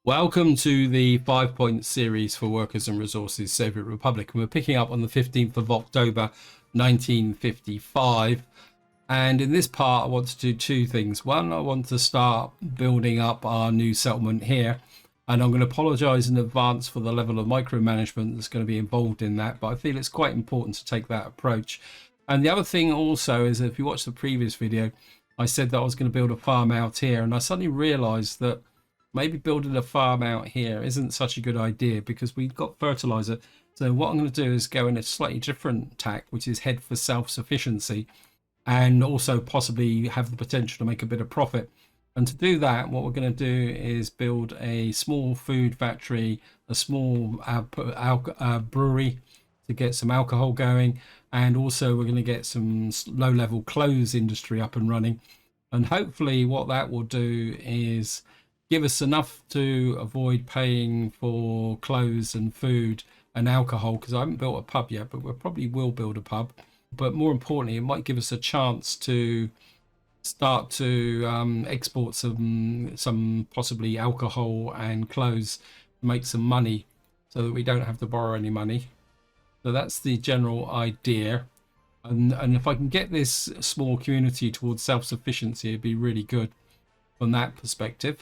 Welcome to the 5-point series for Workers and Resources Soviet Republic. And we're picking up on the 15th of October 1955. And in this part, I want to do two things. One, I want to start building up our new settlement here. And I'm going to apologise in advance for the level of micromanagement that's going to be involved in that. But I feel it's quite important to take that approach. And the other thing also is, if you watch the previous video, I said that I was going to build a farm out here. And I suddenly realised that maybe building a farm out here isn't such a good idea because we've got fertilizer. So what I'm going to do is go in a slightly different tack, which is head for self-sufficiency and also possibly have the potential to make a bit of profit. And to do that, what we're going to do is build a small food factory, a small brewery to get some alcohol going. And also we're going to get some low-level clothes industry up and running. And hopefully what that will do is give us enough to avoid paying for clothes and food and alcohol, because I haven't built a pub yet, but we probably will build a pub. But more importantly, it might give us a chance to start to export some possibly alcohol and clothes, make some money so that we don't have to borrow any money. So that's the general idea. And if I can get this small community towards self-sufficiency, it'd be really good from that perspective.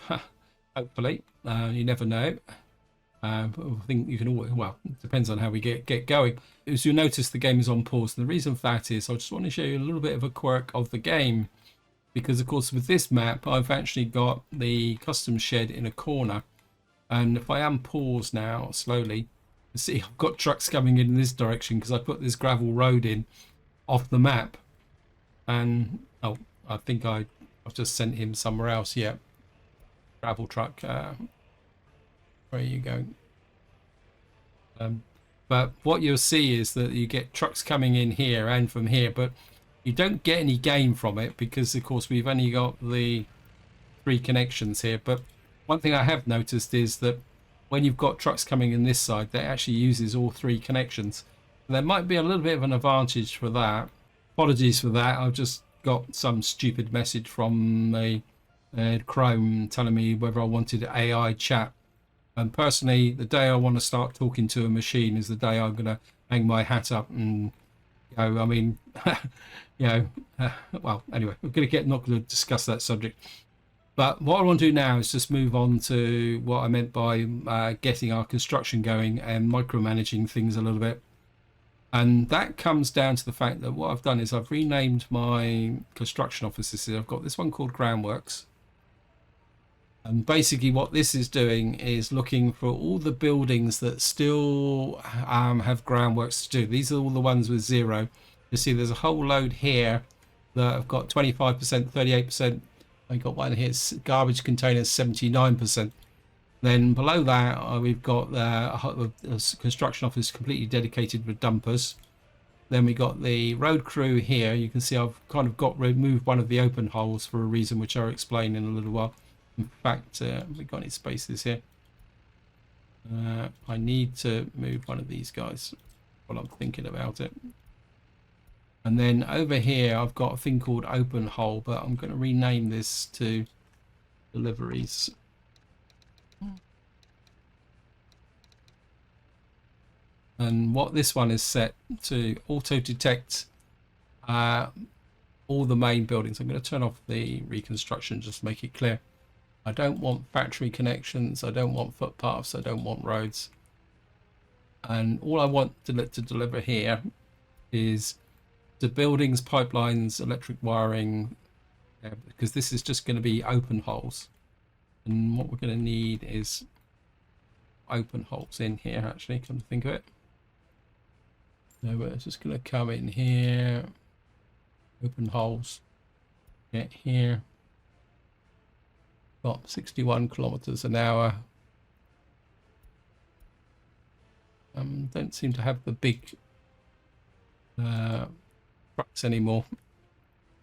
Hopefully, you never know. I think you can always, well, it depends on how we get going. As you notice, the game is on pause, and the reason for that is I just want to show you a little bit of a quirk of the game, because of course with this map I've actually got the custom shed in a corner, and if I unpause now slowly, you see I've got trucks coming in this direction because I put this gravel road in off the map. And oh, I think I've just sent him somewhere else. Yeah, gravel truck, where are you going? But what you'll see is that you get trucks coming in here and from here, but you don't get any gain from it because of course we've only got the 3 connections here. But one thing I have noticed is that when you've got trucks coming in this side, that actually uses all 3 connections. There might be a little bit of an advantage for that. Apologies for that. I've just got some stupid message from a Chrome telling me whether I wanted AI chat. And personally, the day I want to start talking to a machine is the day I'm going to hang my hat up and, I mean, well, anyway, we're going to not going to discuss that subject. But what I want to do now is just move on to what I meant by getting our construction going and micromanaging things a little bit. And that comes down to the fact that what I've done is I've renamed my construction offices. I've got this one called Groundworks. And basically what this is doing is looking for all the buildings that still have groundworks to do. These are all the ones with 0. You see there's a whole load here that have got 25%, 38%. I got one here, garbage containers, 79%. Then below that, we've got a construction office completely dedicated with dumpers. Then we got the road crew here. You can see I've kind of removed one of the open holes for a reason which I'll explain in a little while. In fact, we got any spaces here? I need to move one of these guys while I'm thinking about it. And then over here, I've got a thing called open hole, but I'm going to rename this to deliveries. And what this one is set to auto detect all the main buildings. I'm going to turn off the reconstruction just to make it clear. I don't want factory connections, I don't want footpaths, I don't want roads. And all I want to deliver here is the buildings, pipelines, electric wiring, because this is just going to be open holes. And what we're going to need is open holes in here, actually, come to think of it. So we're just going to come in here, open holes, get here. Got 61 kilometers an hour. Don't seem to have the big trucks anymore.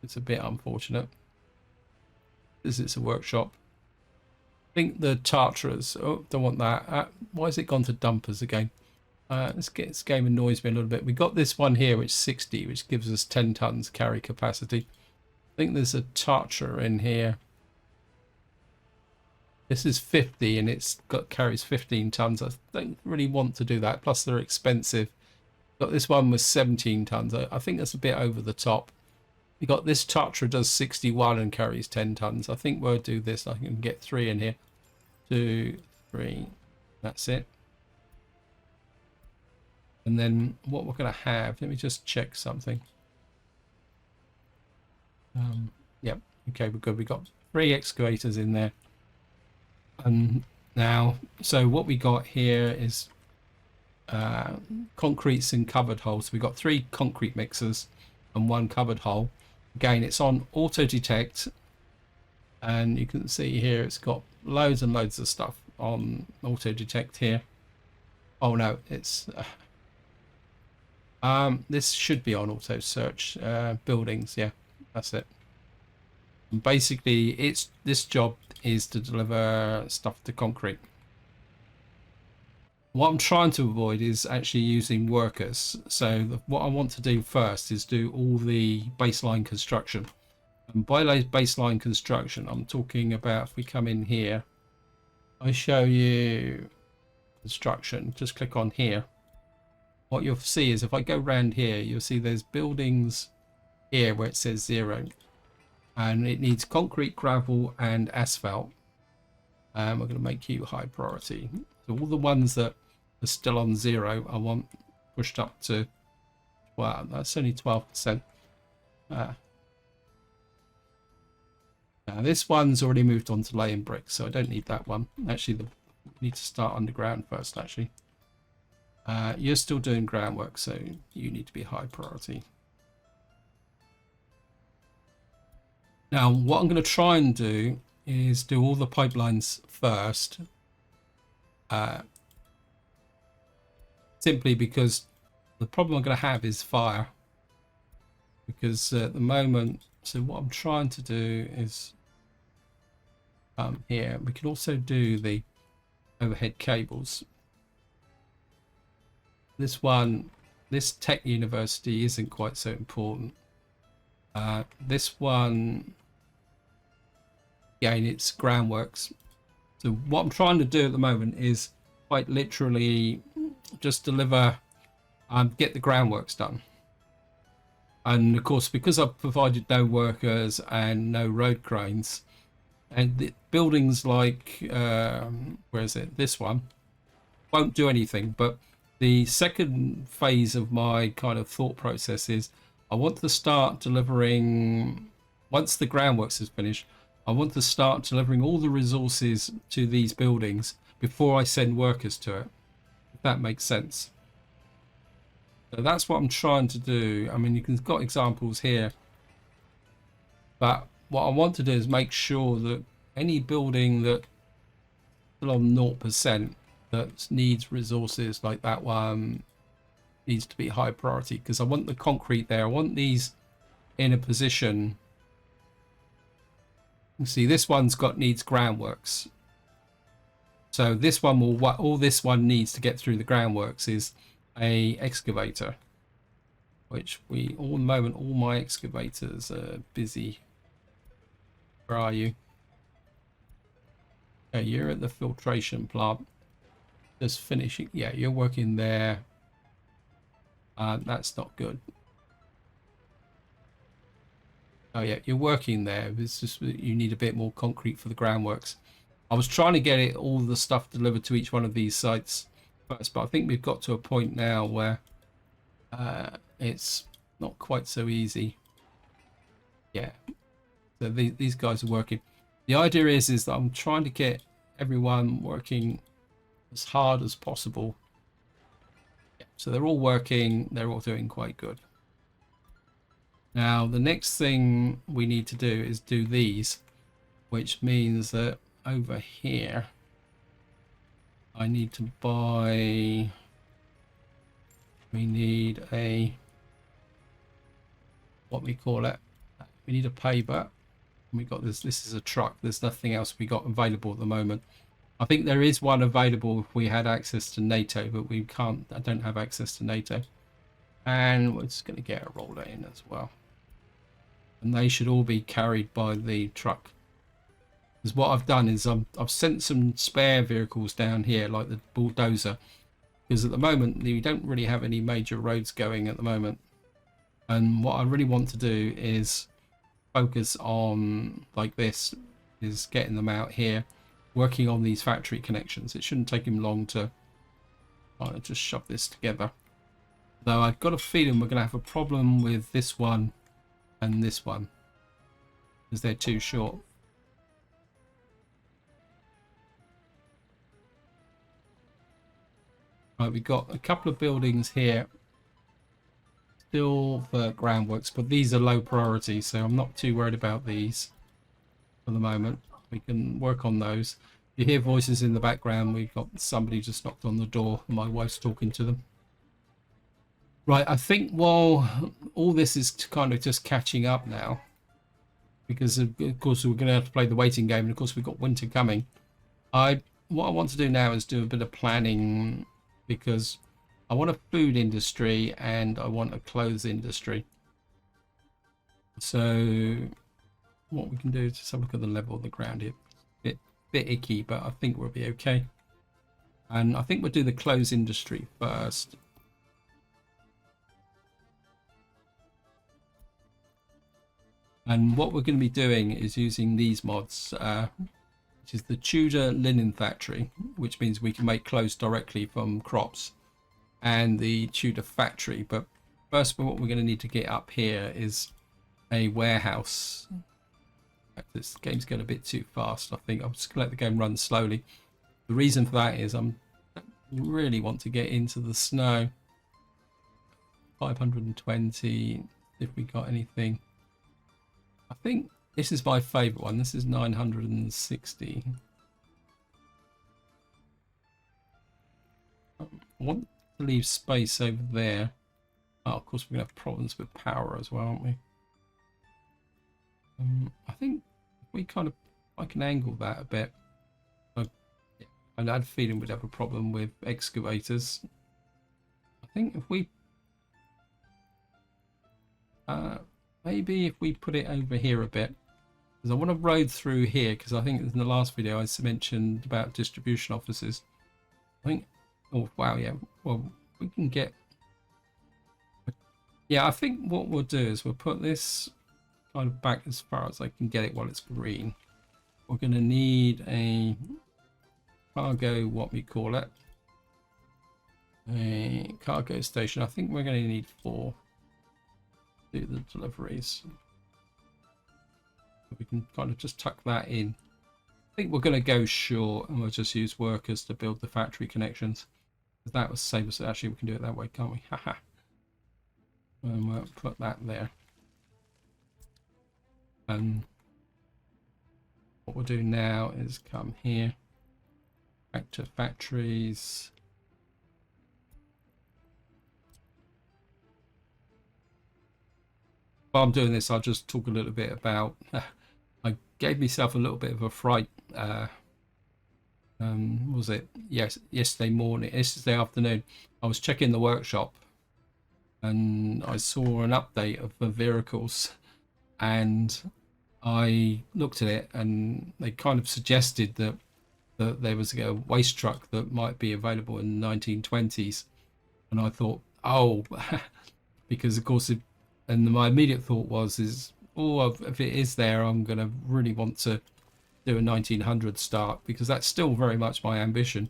It's a bit unfortunate. It's a workshop. I think the Tartras. Oh, don't want that. Why has it gone to dumpers again? This game annoys me a little bit. We got this one here, which is 60, which gives us 10 tons carry capacity. I think there's a Tatra in here. This is 50 and it's got carries 15 tons. I don't really want to do that. Plus they're expensive. Got this one was 17 tons. I think that's a bit over the top. You got this Tatra does 61 and carries 10 tons. I think we'll do this. I can get 3 in here. 2, 3. That's it. And then what we're going to have, let me just check something. Yep. Okay, we're good. We got 3 excavators in there. And now, so what we got here is concretes and covered holes. So we got 3 concrete mixers and 1 covered hole. Again, it's on auto detect, and you can see here it's got loads and loads of stuff on auto detect here. Oh no, it's this should be on auto search. Buildings, yeah, that's it. And basically, this job is to deliver stuff to concrete. What I'm trying to avoid is actually using workers. So what I want to do first is do all the baseline construction. And by baseline construction, I'm talking about if we come in here, I show you construction, just click on here. What you'll see is if I go around here, you'll see there's buildings here where it says 0. And it needs concrete, gravel, and asphalt. And we're going to make you high priority. So all the ones that are still on 0, I want pushed up to, well, that's only 12%. Now this one's already moved on to laying bricks, so I don't need that one. Actually, we need to start underground first, actually. You're still doing groundwork, so you need to be high priority. Now, what I'm going to try and do is do all the pipelines first. Simply because the problem I'm going to have is fire. Because at the moment, so what I'm trying to do is here, we can also do the overhead cables. This one, this tech university isn't quite so important. This one, again, it's groundworks. So what I'm trying to do at the moment is quite literally just deliver, get the groundworks done. And of course, because I've provided no workers and no road cranes, and the buildings like, where is it? This one won't do anything. But the second phase of my kind of thought process is I want to start delivering, once the groundworks is finished, I want to start delivering all the resources to these buildings before I send workers to it, if that makes sense. So that's what I'm trying to do. I mean, you've got examples here, but what I want to do is make sure that any building that's still on 0% that needs resources like that one needs to be high priority, because I want the concrete there. I want these in a position. You see, this one's needs groundworks. So this one will, all this one needs to get through the groundworks is a excavator, which we, all the moment, all my excavators are busy. Where are you? Okay, you're at the filtration plant. Just finishing. Yeah, you're working there. That's not good. Oh yeah, you're working there. It's just you need a bit more concrete for the groundworks. I was trying to get all the stuff delivered to each one of these sites first, but I think we've got to a point now where it's not quite so easy. Yeah, so these guys are working. The idea is that I'm trying to get everyone working as hard as possible. Yeah, so they're all working. They're all doing quite good. Now, the next thing we need to do is do these, which means that over here, I need to buy, we need a, what we call it, we need a paver. We got this is a truck. There's nothing else we got available at the moment. I think there is one available if we had access to NATO, but we can't, I don't have access to NATO. And we're just going to get a roller in as well. And they should all be carried by the truck. Because what I've done is I've sent some spare vehicles down here, like the bulldozer, because at the moment we don't really have any major roads going at the moment. And what I really want to do is focus on, like this, is getting them out here, working on these factory connections. It shouldn't take him long to just shove this together. Though I've got a feeling we're going to have a problem with this one and this one, because they're too short. Right, we've got a couple of buildings here still for groundworks, but these are low priority, so I'm not too worried about these for the moment. We can work on those. You hear voices in the background. We've got somebody just knocked on the door and my wife's talking to them. Right, I think while all this is kind of just catching up now, because of course we're going to have to play the waiting game, and of course we've got winter coming. What I want to do now is do a bit of planning, because I want a food industry and I want a clothes industry. So what we can do is just have a look at the level of the ground here. Bit icky, but I think we'll be okay. And I think we'll do the clothes industry first. And what we're going to be doing is using these mods, which is the Tudor linen factory, which means we can make clothes directly from crops, and the Tudor factory. But first, what we're going to need to get up here is a warehouse. This game's going a bit too fast. I think I'll just let the game run slowly. The reason for that is I really want to get into the snow. 520, if we got anything. I think this is my favorite one. This is 960. I want to leave space over there. Oh, of course, we're going to have problems with power as well, aren't we? I think if we kind of, I can angle that a bit. And I had a feeling we'd have a problem with excavators. I think if we maybe if we put it over here a bit, because I want to road through here, because I think in the last video I mentioned about distribution offices. I think, oh wow, yeah, well we can get, yeah, I think what we'll do is we'll put this kind of back as far as I can get it while it's green. We're going to need a cargo, what we call it, a cargo station. I think we're going to need 4. Do the deliveries. We can kind of just tuck that in. I think we're going to go short and we'll just use workers to build the factory connections. That will save us. Actually, we can do it that way, can't we? Haha. And we'll put that there. And what we'll do now is come here, back to factories. While I'm doing this, I'll just talk a little bit about. I gave myself a little bit of a fright. Was it yesterday afternoon? I was checking the workshop, and I saw an update of the vehicles, and I looked at it, and they kind of suggested that there was a waste truck that might be available in the 1920s, and I thought, oh, because of course. And my immediate thought was, oh, if it is there, I'm going to really want to do a 1900 start, because that's still very much my ambition.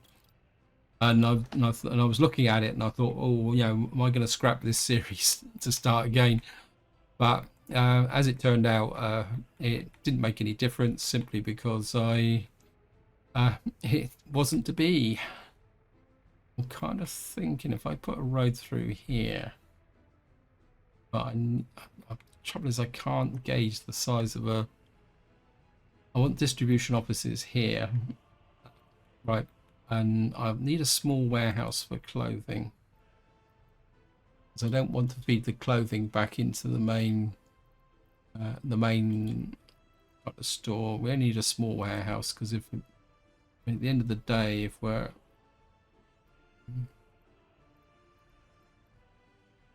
And I was looking at it and I thought, oh, you know, am I going to scrap this series to start again? But as it turned out, it didn't make any difference, simply because it wasn't to be. I'm kind of thinking if I put a road through here. But the trouble is I can't gauge the size of a. I want distribution offices here, right? And I need a small warehouse for clothing, because I don't want to feed the clothing back into the main store. We only need a small warehouse, because if at the end of the day, if we're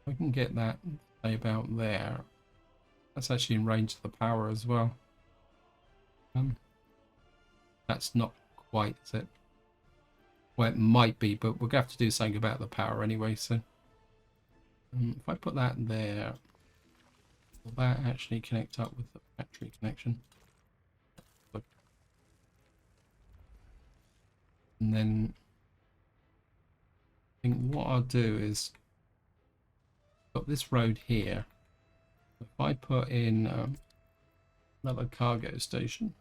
I can get that about there. That's actually in range of the power as well. That's not quite it. Well, it might be, but we're going to have to do something about the power anyway. So if I put that there, will that actually connect up with the factory connection? And then I think what I'll do is got this road here. If I put in another cargo station,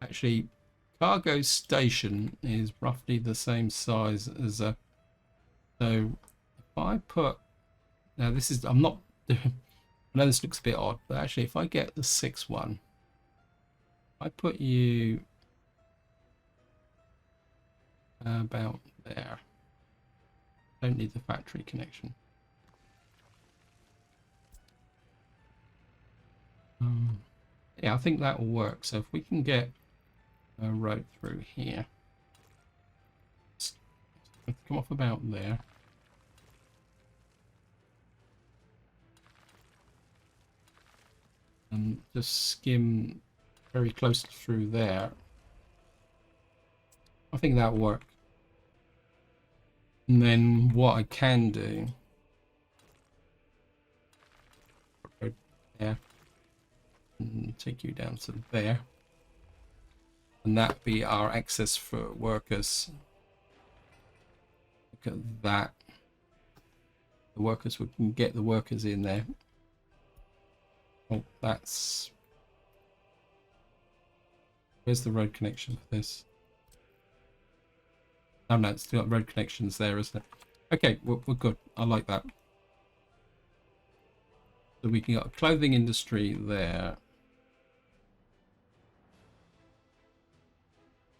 actually cargo station is roughly the same size as a, so if I put, now this is, I'm not I know this looks a bit odd, but actually if I get the 6-1, I put you about there. Don't need the factory connection. Yeah, I think that will work. So if we can get a road through here, let's come off about there. And just skim very close through there. I think that'll work. And then what I can do, yeah, and take you down to there, and that be our access for workers. Look at that. The workers, we can get the workers in there. Oh, that's, where's the road connection for this? Oh no, it's still got road connections there, isn't it? Okay, we're good. I like that. So we can get a clothing industry there.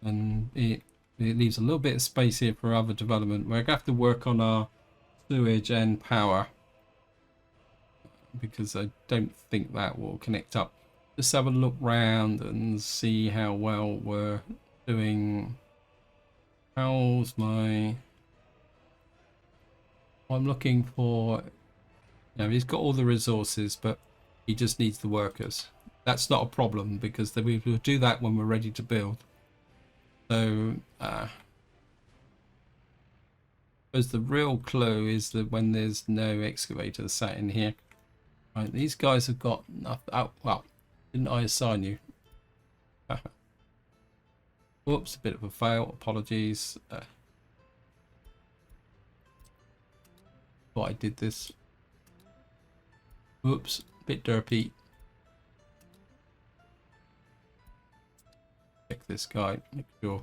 And it leaves a little bit of space here for other development. We're going to have to work on our sewage and power, because I don't think that will connect up. Just have a look round and see how well we're doing. How's my... I'm looking for... You know, he's got all the resources, but he just needs the workers. That's not a problem, because we will do that when we're ready to build. So, because the real clue is that when there's no excavator sat in here. Right, these guys have got enough. Oh, well, didn't I assign you? Whoops, a bit of a fail. Apologies. Thought I did this. Whoops, bit derpy. Check this guy, make sure.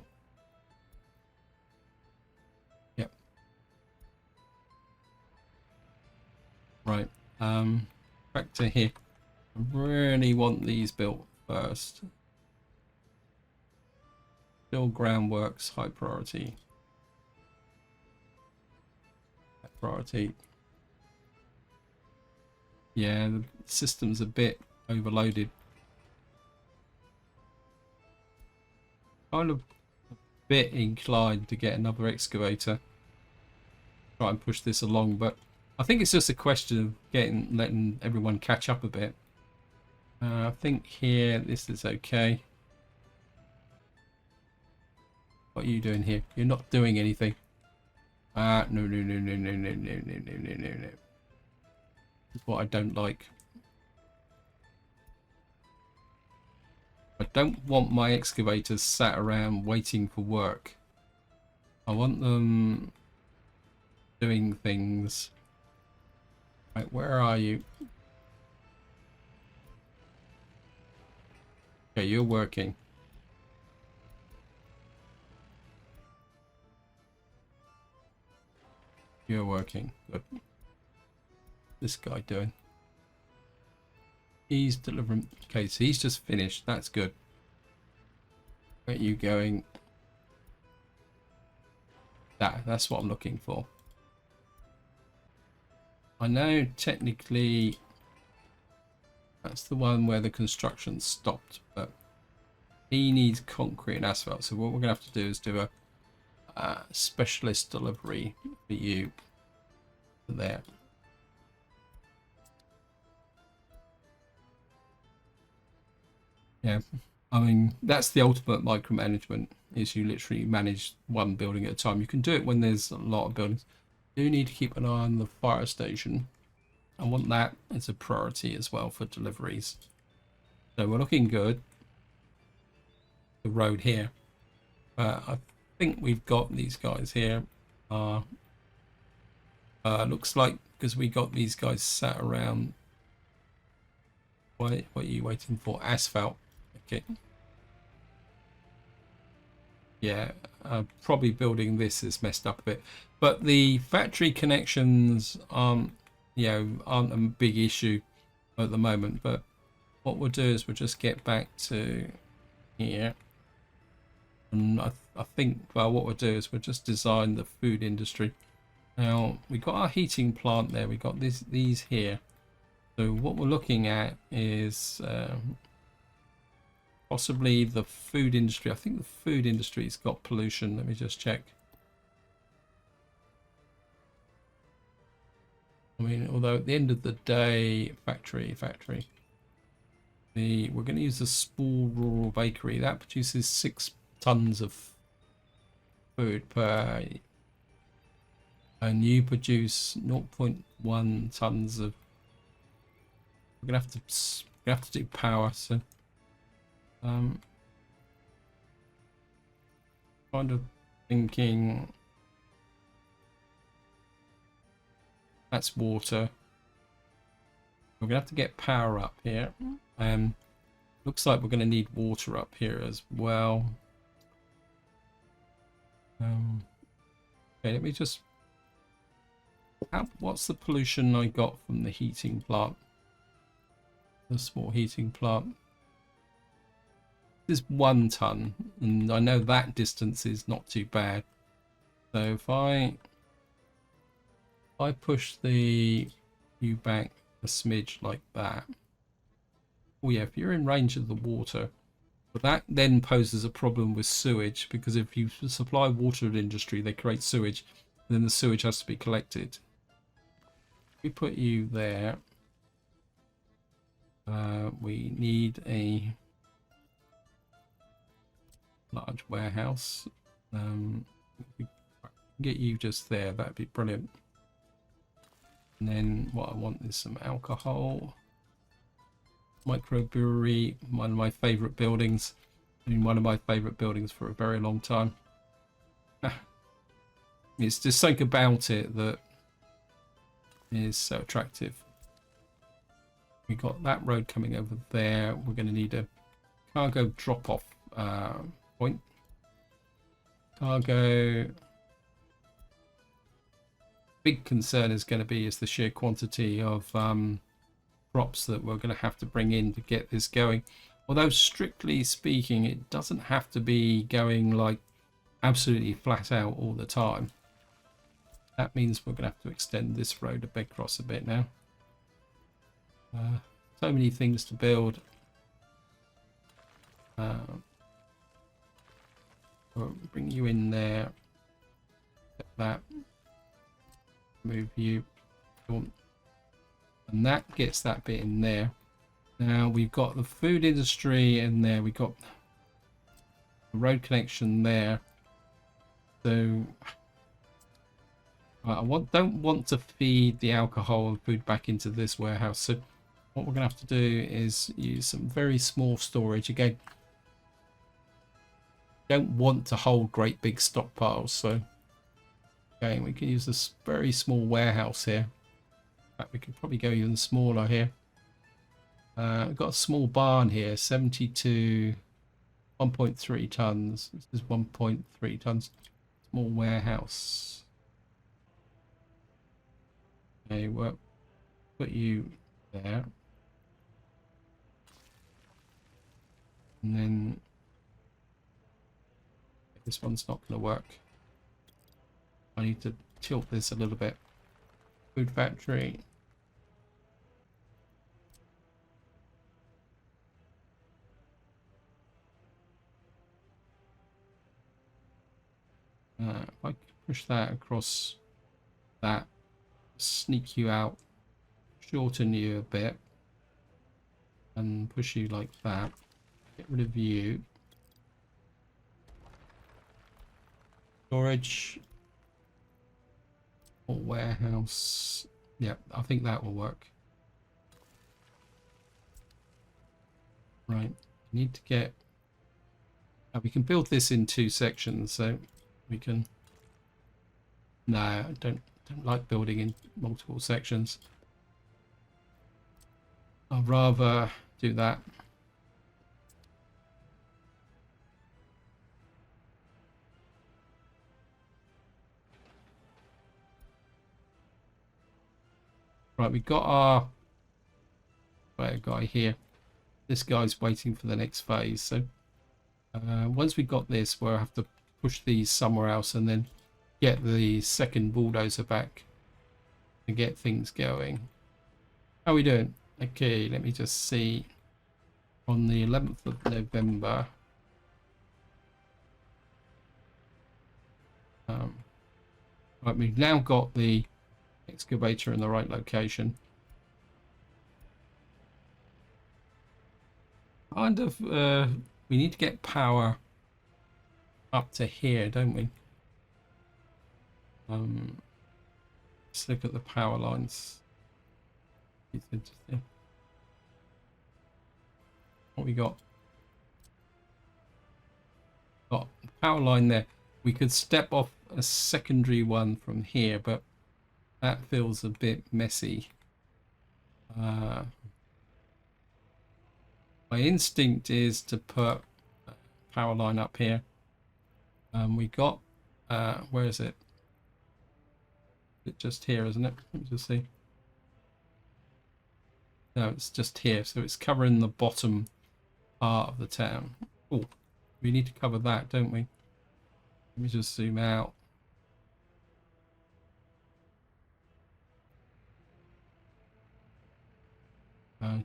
Yep. Right. Back to here. I really want these built first. Build groundworks, high priority. High priority. Yeah, the system's a bit overloaded. Kind of a bit inclined to get another excavator. Try and push this along, but I think it's just a question of letting everyone catch up a bit. I think here this is okay. What are you doing here? You're not doing anything. No. That's what I don't like. I don't want my excavators sat around waiting for work. I want them doing things. Right, where are you? Okay, you're working. You're working. Good. This guy doing? He's delivering. Okay, so he's just finished. That's good. Where are you going? That's what I'm looking for. I know technically that's the one where the construction stopped, but he needs concrete and asphalt. So what we're going to have to do is do a specialist delivery for you there. Yeah, I mean that's the ultimate micromanagement. Is you literally manage one building at a time. You can do it when there's a lot of buildings. You do need to keep an eye on the fire station. I want that as a priority as well for deliveries. So we're looking good. The road here. I think we've got these guys here. Uh, looks like because we got these guys sat around. What are you waiting for? Asphalt. Okay. Yeah, probably building this is messed up a bit, but the factory connections aren't a big issue at the moment. But what we'll do is we'll just get back to here, and I think well, what we'll do is we'll just design the food industry. Now we got our heating plant there. We got these here. So what we're looking at is possibly the food industry. I think the food industry's got pollution. Let me just check. I mean, although at the end of the day, factory. We're going to use the small rural bakery. That produces 6 tons of food per, and you produce 0.1 tons of. We're gonna have to do power. So, kind of thinking that's water. We're gonna have to get power up here. Looks like we're gonna need water up here as well. Okay, let me just. What's the pollution I got from the heating plant? The small heating plant. This is 1 ton, and I know that distance is not too bad. So if I push you back a smidge like that. Oh yeah, if you're in range of the water, but that then poses a problem with sewage, because if you supply water to industry, they create sewage, and then the sewage has to be collected. We put you there. We need a large warehouse. We get you just there. That'd be brilliant. And then what I want is some alcohol. Microbrewery, one of my favorite buildings. I mean, one of my favorite buildings for a very long time. It's just something about it that is so attractive. We got that road coming over there. We're going to need a cargo drop-off point. Cargo. Big concern is going to be the sheer quantity of crops that we're going to have to bring in to get this going. Although strictly speaking, it doesn't have to be going like absolutely flat out all the time. That means we're going to have to extend this road across a bit now. So many things to build. We'll bring you in there. Get that. Move you. And that gets that bit in there. Now we've got the food industry in there. We've got the road connection there. So I don't want to feed the alcohol and food back into this warehouse. So what we're going to have to do is use some very small storage. Again, don't want to hold great big stockpiles. So again, we can use this very small warehouse here. In fact, we could probably go even smaller here. We've got a small barn here, 72, 1.3 tons. This is 1.3 tons. Small warehouse. Okay, well, put you there. And then this one's not going to work. I need to tilt this a little bit. Food factory. If I push that across that, sneak you out, shorten you a bit, and push you like that. Get rid of you. Storage or warehouse. Yeah, I think that will work. Right, need to get. We can build this in 2 sections, so we can. No, I don't like building in multiple sections. I'd rather do that. Right, we got our guy here. This guy's waiting for the next phase. So once we got this, we'll have to push these somewhere else and then get the second bulldozer back to get things going. How are we doing? Okay, let me just see. On the 11th of November. Right, we've now got the excavator in the right location. Kind of, we need to get power up to here, don't we? Let's look at the power lines. It's interesting. What we got? Got the power line there. We could step off a secondary one from here, but that feels a bit messy. My instinct is to put a power line up here. We got, where is it? It's just here, isn't it? Let me just see. No, it's just here. So it's covering the bottom part of the town. Oh, we need to cover that, don't we? Let me just zoom out.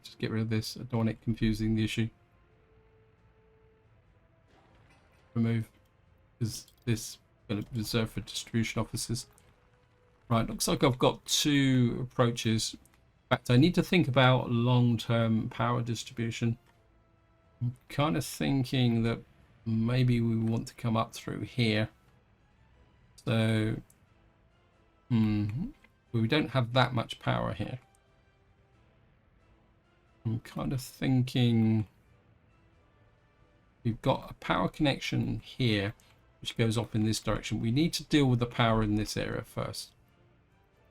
Just get rid of this. I don't want it confusing the issue. Remove, because this is going to be reserved for distribution offices. Right, looks like I've got 2 approaches. In fact, I need to think about long-term power distribution. I'm kind of thinking that maybe we want to come up through here. So, we don't have that much power here. I'm kind of thinking we've got a power connection here, which goes off in this direction. We need to deal with the power in this area first.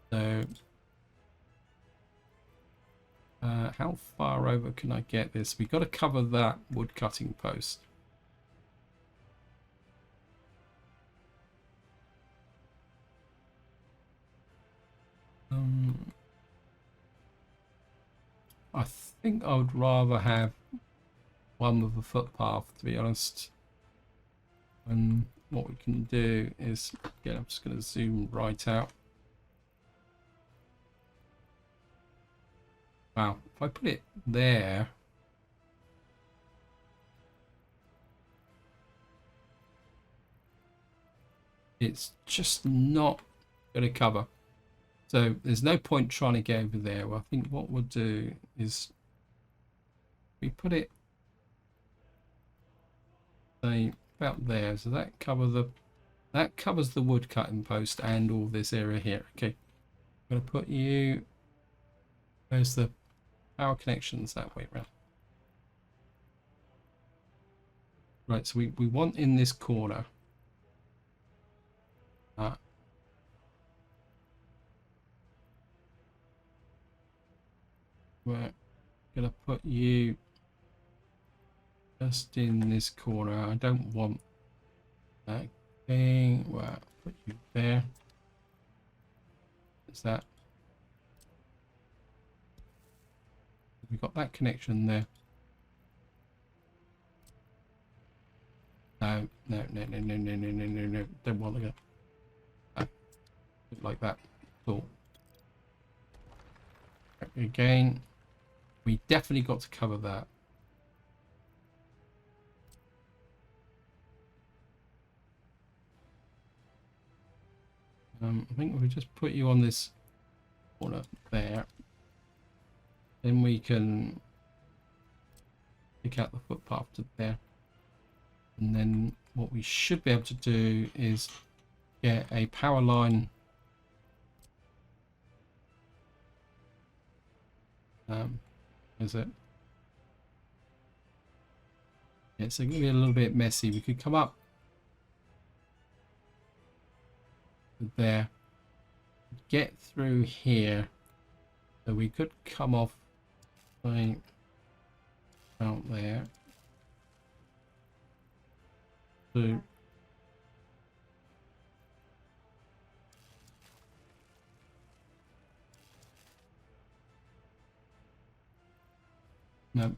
So, how far over can I get this? We've got to cover that wood cutting post. I think I would rather have one with a footpath, to be honest. And what we can do is, again, I'm just going to zoom right out. Wow, if I put it there, it's just not going to cover. So there's no point trying to get over there. Well, I think what we'll do is we put it, say, about there. So that covers the wood cutting post and all this area here. Okay, I'm going to put you. Where's the power connections that way around? Right, so we want in this corner. We're gonna put you just in this corner. I don't want that thing. Well, put you there. Is that? We've got that connection there. No. Don't want to go. No. Like that. Cool. Again, we definitely got to cover that. I think we'll just put you on this corner there. Then we can Pick out the footpath to there. And then what we should be able to do is get a power line is it? Yeah, it's going to be a little bit messy. We could come up there, get through here, so we could come off like out there. So no.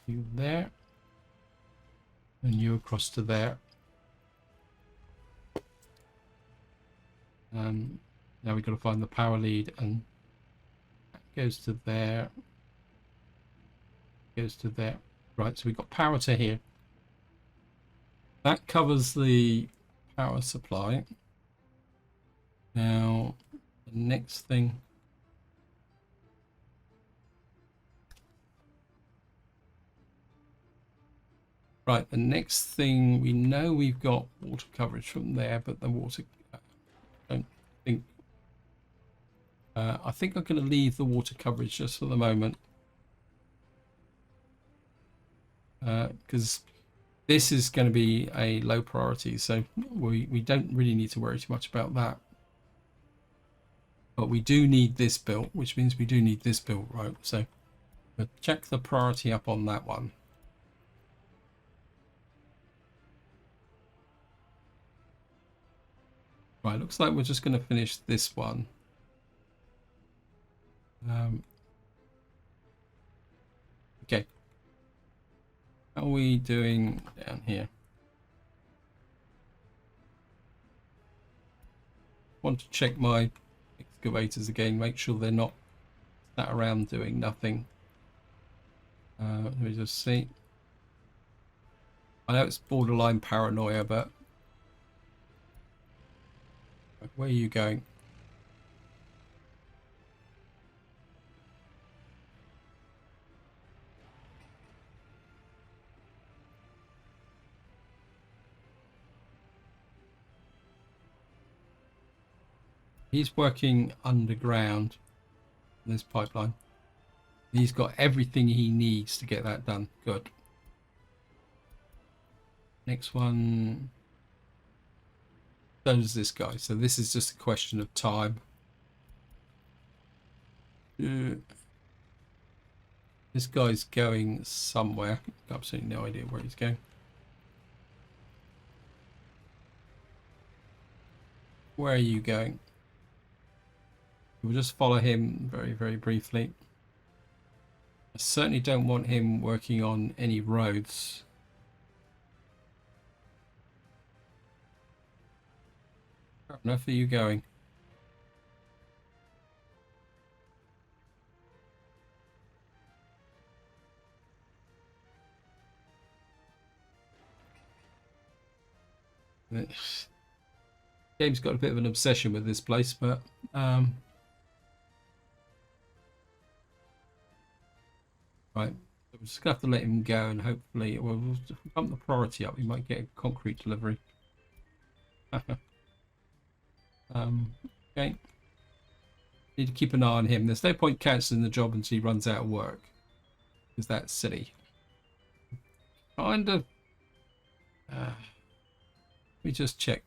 You there, and you across to there. Now we've got to find the power lead, and that goes to there, goes to there. Right, so we've got power to here. That covers the power supply. Now, the next thing. Right, the next thing, we know we've got water coverage from there, but the water, I don't think, I think I'm going to leave the water coverage just for the moment. Because this is going to be a low priority, so we don't really need to worry too much about that. But we do need this built, which means we do need this built, right? So we'll check the priority up on that one. Right, looks like we're just going to finish this one. Okay. How are we doing down here? Want to check my excavators again, make sure they're not sat around doing nothing. Let me just see. I know it's borderline paranoia, but where are you going? He's working underground in this pipeline. He's got everything he needs to get that done. Good. Next one. So does this guy. So this is just a question of time. This guy's going somewhere. Absolutely no idea where he's going. Where are you going? We'll just follow him very, very briefly. I certainly don't want him working on any roads. Where on earth are you going? The game's got a bit of an obsession with this place, but right, we're just gonna have to let him go, and hopefully we'll bump the priority up. We might get a concrete delivery. Okay. Need to keep an eye on him. There's no point cancelling the job until he runs out of work, because that's silly. Kind of. Let me just check.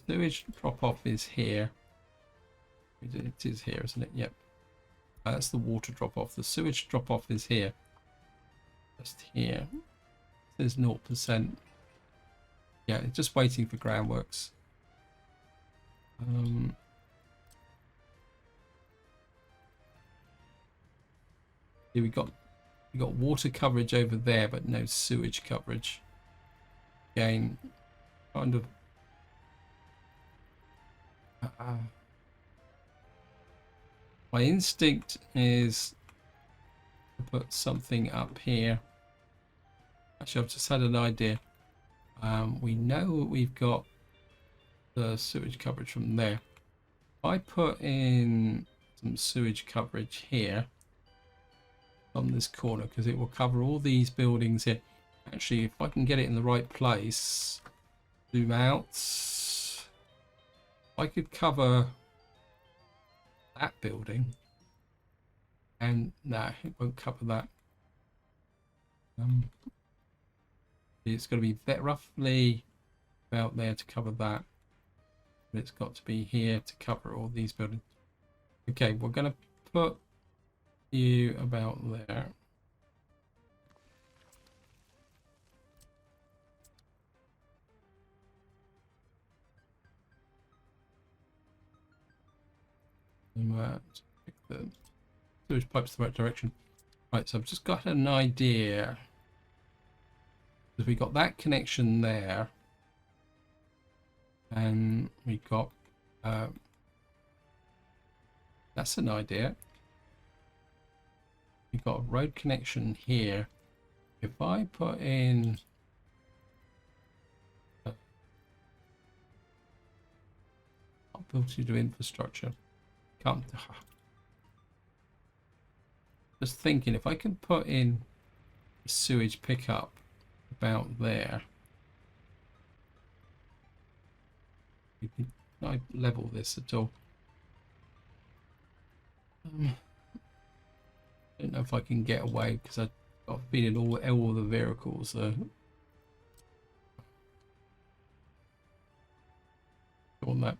Sewage drop off is here. It is here, isn't it? Yep. That's the water drop off. The sewage drop off is here. Just here. There's 0%. Yeah, it's just waiting for groundworks. Here we got water coverage over there, but no sewage coverage. Again, kind of. My instinct is to put something up here. Actually, I've just had an idea. We know we've got the sewage coverage from there. If I put in some sewage coverage here on this corner, because it will cover all these buildings here. Actually, if I can get it in the right place, zoom out, I could cover that building, and no, it won't cover that. It's going to be roughly about there to cover that, but it's got to be here to cover all these buildings. Okay, we're going to put you about there. Pick the sewage pipes the right direction. Right, so I've just got an idea. Because we got that connection there, and we got that's an idea. We've got a road connection here. If I put in ability to infrastructure, can't. Just thinking, if I can put in a sewage pickup about there, can I level this at all? I don't know if I can get away because I've got a feeling all the vehicles are on that.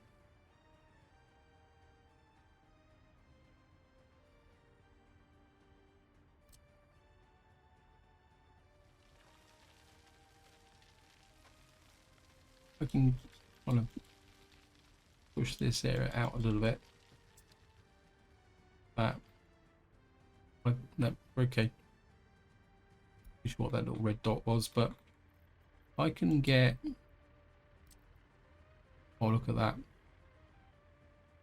I can kind of push this area out a little bit. No, okay. Not sure what that little red dot was, but I can get. Oh, look at that.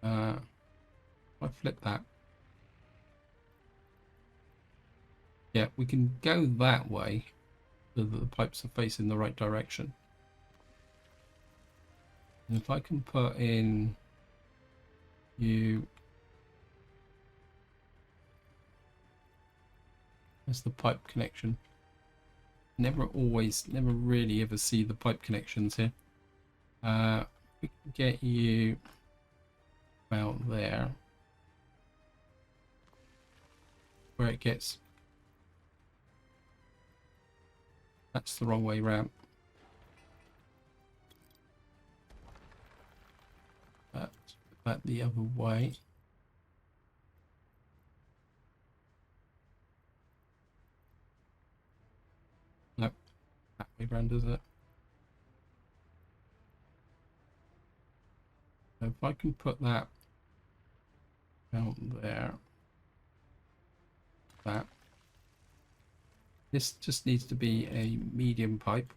I flip that. Yeah, we can go that way so that the pipes are facing the right direction. And if I can put in you as the pipe connection. Never really ever see the pipe connections here. We can get you about there. Where it gets. That's the wrong way round. That the other way. Nope, that way round, does it? So if I can put that out there, that. This just needs to be a medium pipe.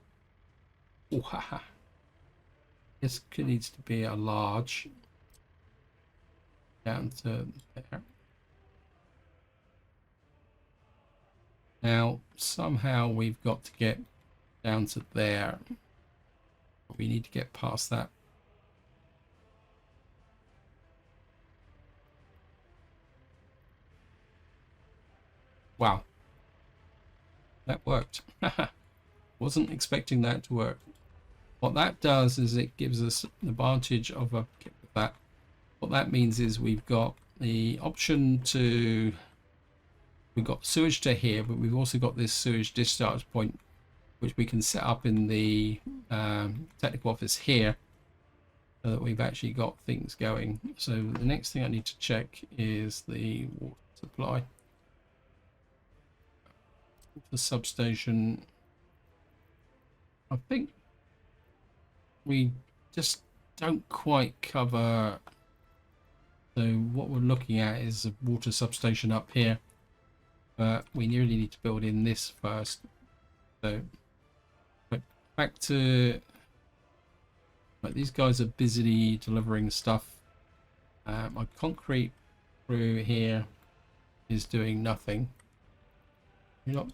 Ooh, haha. This needs to be a large. Down to there. Now, somehow we've got to get down to there. We need to get past that. Wow. That worked. Wasn't expecting that to work. What that does is it gives us an advantage of a that. What that means is we've got the option to, we've got sewage to here, but we've also got this sewage discharge point, which we can set up in the technical office here, so that we've actually got things going. So the next thing I need to check is the water supply. The substation. I think we just don't quite cover. So what we're looking at is a water substation up here, but we really need to build in this first. So back to, like, these guys are busily delivering stuff. My concrete crew here is doing nothing. You're not.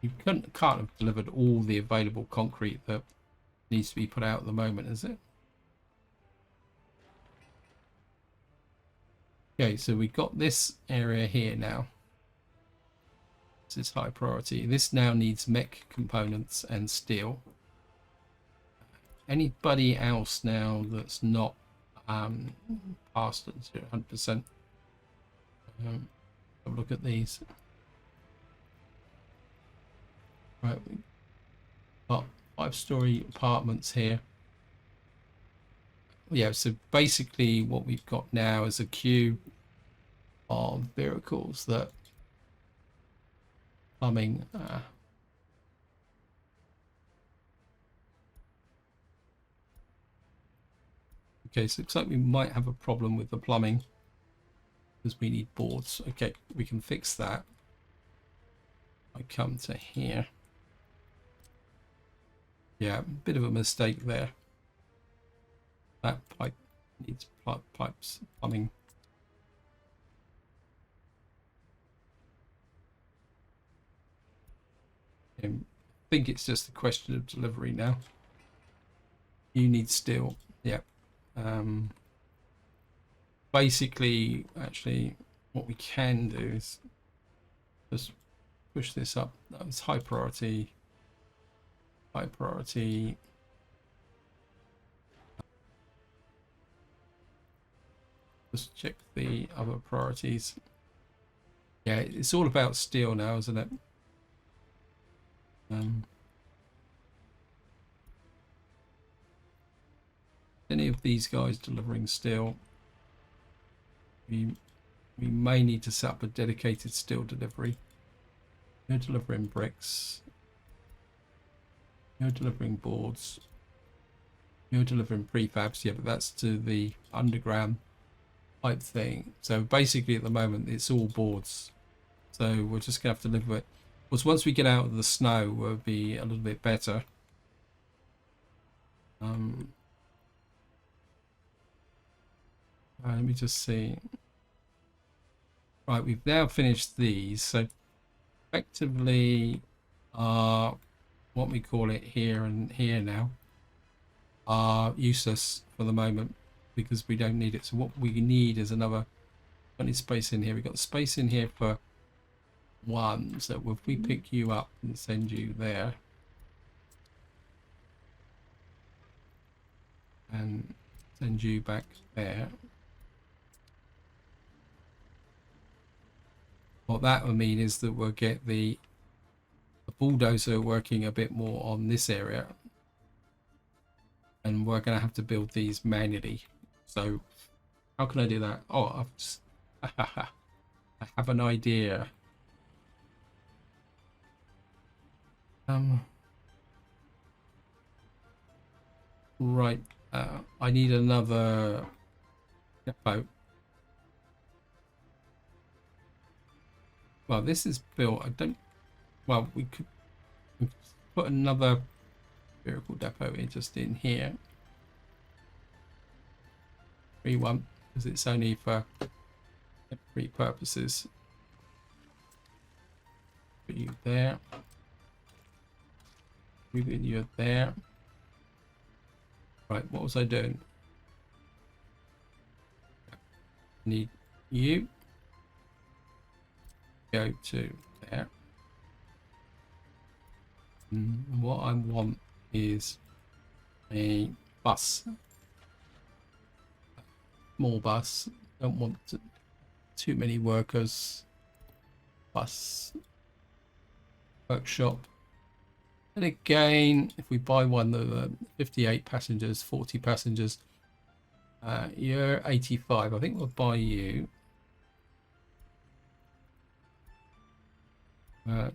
You can't have delivered all the available concrete that needs to be put out at the moment, is it? Okay, so we've got this area here now. This is high priority. This now needs mech components and steel. Anybody else now that's not past 100%? Have a look at these. Right, we've got 5-story apartments here. Yeah, so basically what we've got now is a queue of vehicles that plumbing. Okay, so it looks like we might have a problem with the plumbing because we need boards. Okay, we can fix that. I come to here. Yeah, bit of a mistake there. That pipe needs pipes, plumbing. I think it's just a question of delivery now. You need steel. Yep. Basically, actually, what we can do is just push this up. That was high priority. High priority. Just check the other priorities. Yeah, it's all about steel now, isn't it? Any of these guys delivering steel, we may need to set up a dedicated steel delivery. You're delivering bricks. You're delivering boards. You're delivering prefabs. Yeah, but that's to the underground type thing. So basically at the moment it's all boards. So we're just gonna have to live with it. Because once we get out of the snow, we'll be a little bit better. Let me just see. Right, we've now finished these. So effectively, what we call it here and here now are useless for the moment because we don't need it. So what we need is another 20 space in here. We've got space in here for one. So if we pick you up and send you there and send you back there, what that will mean is that we'll get the bulldozer working a bit more on this area, and we're going to have to build these manually. So how can I do that? Oh, I've just I have an idea. Right, I need another depot. Well, this is built. I don't. Well, we could put another vehicle depot in just in here. 3-1 because it's only for temporary purposes. Put you there. Moving you there. Right, what was I doing? Need you. Go to there. And what I want is a bus. Small bus. Don't want too many workers. Bus. Workshop. And again, if we buy one of 58 passengers, 40 passengers, you're 85. I think we'll buy you.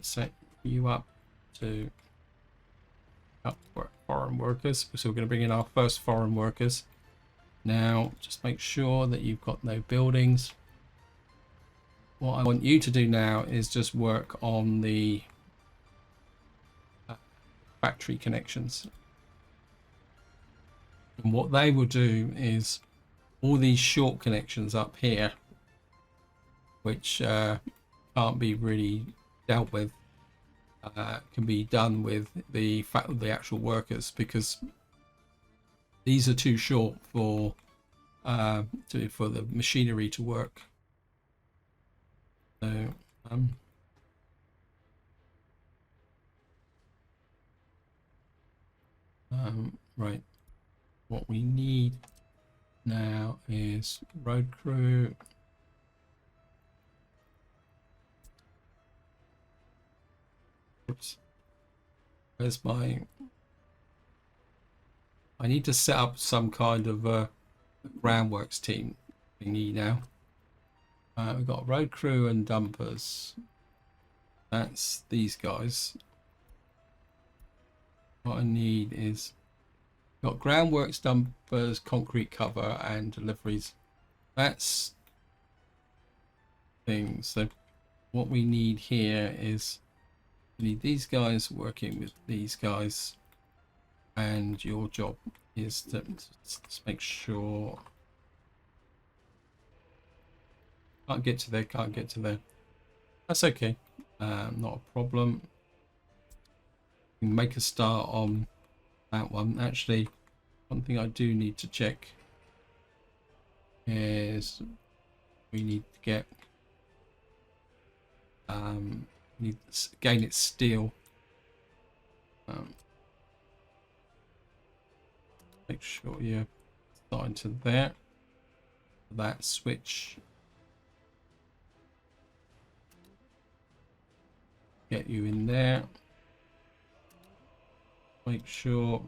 Set you up to foreign workers. So we're going to bring in our first foreign workers. Now, just make sure that you've got no buildings. What I want you to do now is just work on the factory connections. And what they will do is all these short connections up here, which can't be really dealt with, can be done with the fact of the actual workers, because these are too short for the machinery to work. So right, what we need now is road crew. Oops. Where's my... I need to set up some kind of groundworks team thingy now. We've got road crew and dumpers. That's these guys. What I need is got groundworks, dumpers, concrete cover, and deliveries. That's things. So what we need here is we need these guys working with these guys, and your job is to just make sure. Can't get to there, can't get to there. That's okay, not a problem. We can make a start on that one. Actually, one thing I do need to check is we need to get again, it's steel. Make sure you're starting to there. That switch. Get you in there. Make sure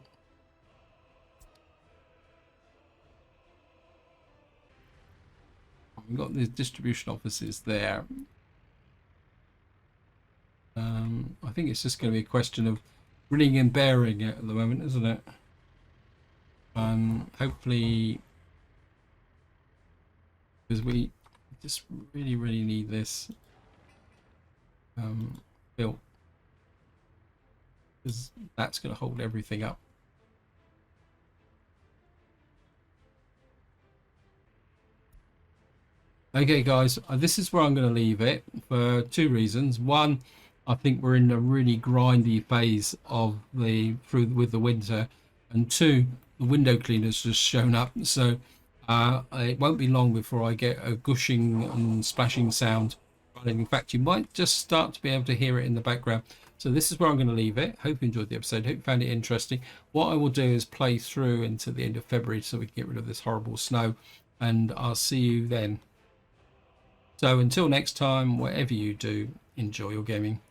we've got the distribution offices there. I think it's just going to be a question of grinning and bearing it at the moment, isn't it? Hopefully, because we just really need this built, because that's going to hold everything up. Okay guys, this is where I'm going to leave it for two reasons. One, I think we're in a really grindy phase of with the winter, and two, the window cleaner's just shown up, so it won't be long before I get a gushing and splashing sound. In fact, you might just start to be able to hear it in the background. So this is where I'm going to leave it. Hope you enjoyed the episode. Hope you found it interesting. What I will do is play through until the end of February so we can get rid of this horrible snow, and I'll see you then. So until next time, whatever you do, enjoy your gaming.